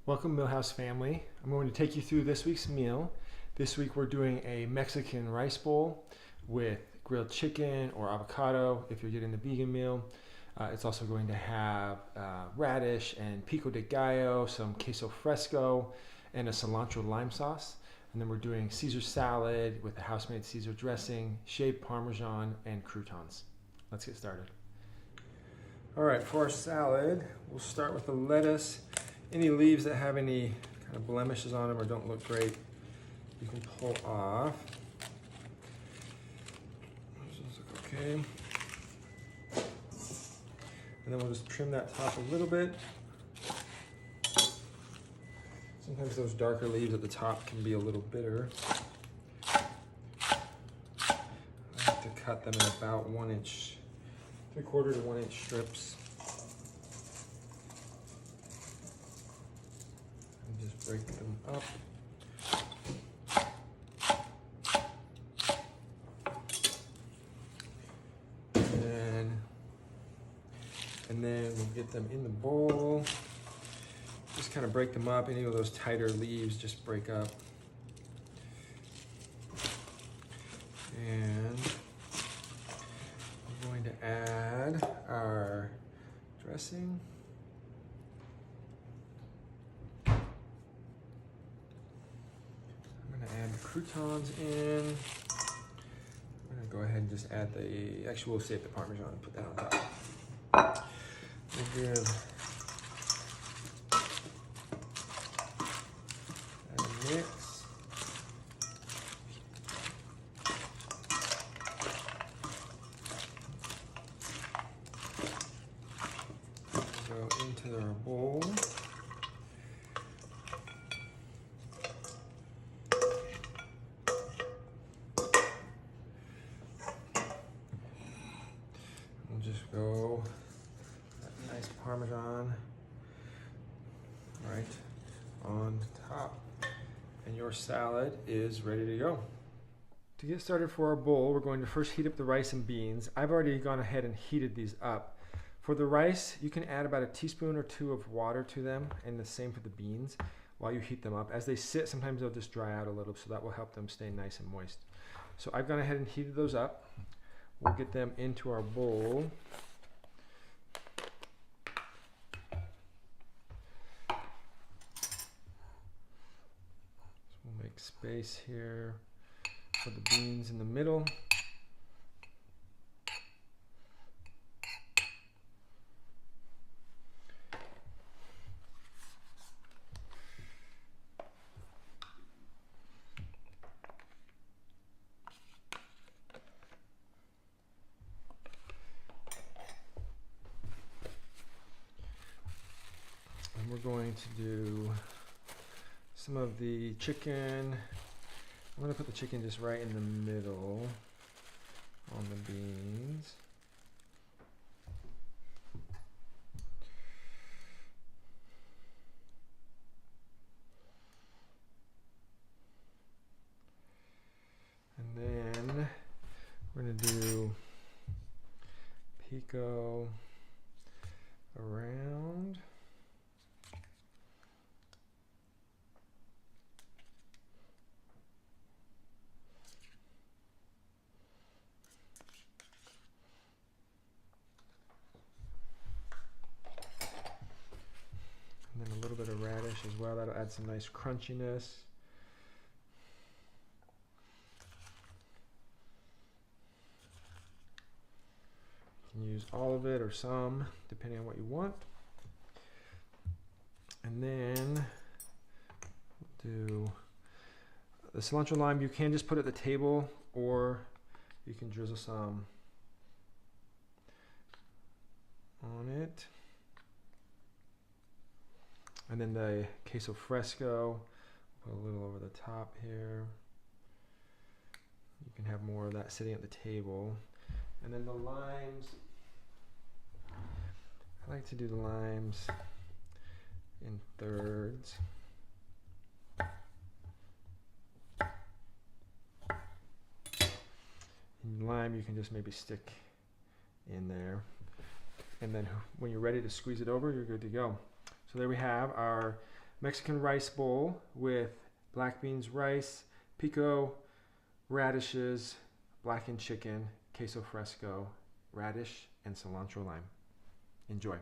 Welcome, Millhouse family. I'm going to take you through this week's meal. This week we're doing a Mexican rice bowl with grilled chicken or avocado if you're getting the vegan meal. It's also going to have radish and pico de gallo, some queso fresco, and a cilantro lime sauce. And then we're doing Caesar salad with a house-made Caesar dressing, shaved Parmesan, and croutons. Let's get started. All right, for our salad, we'll start with the lettuce. Any leaves that have any kind of blemishes on them or don't look great, you can pull off. Those look okay. And then we'll just trim that top a little bit. Sometimes those darker leaves at the top can be a little bitter. I like to cut them in about 1 inch, 3/4 to 1 inch strips. Just break them up. And then we'll get them in the bowl. Just kind of break them up. Any of those tighter leaves just break up. And I'm going to add our dressing. Add the croutons in. I'm gonna go ahead and just add actually we'll save the Parmesan and put that on top. We'll give that a mix. Go into our bowl. Just go that nice Parmesan right on top, and your salad is ready to go. To get started for our bowl, we're going to first heat up the rice and beans. I've already gone ahead and heated these up. For the rice, you can add about 1 teaspoon or 2 of water to them, and the same for the beans while you heat them up. As they sit, sometimes they'll just dry out a little, so that will help them stay nice and moist. So I've gone ahead and heated those up. We'll get them into our bowl. So we'll make space here for the beans in the middle. We're going to do some of the chicken. I'm going to put the chicken just right in the middle on the beans. And then we're going to do pico around. And then a little bit of radish as well. That'll add some nice crunchiness. You can use all of it or some, depending on what you want. And then we'll do the cilantro lime. You can just put it at the table, or you can drizzle some on it. And then the queso fresco, put a little over the top here. You can have more of that sitting at the table. And then the limes, I like to do the limes in thirds. And lime you can just maybe stick in there. And then when you're ready to squeeze it over, you're good to go. So there we have our Mexican rice bowl with black beans rice, pico, radishes, blackened chicken, queso fresco, radish, and cilantro lime. Enjoy.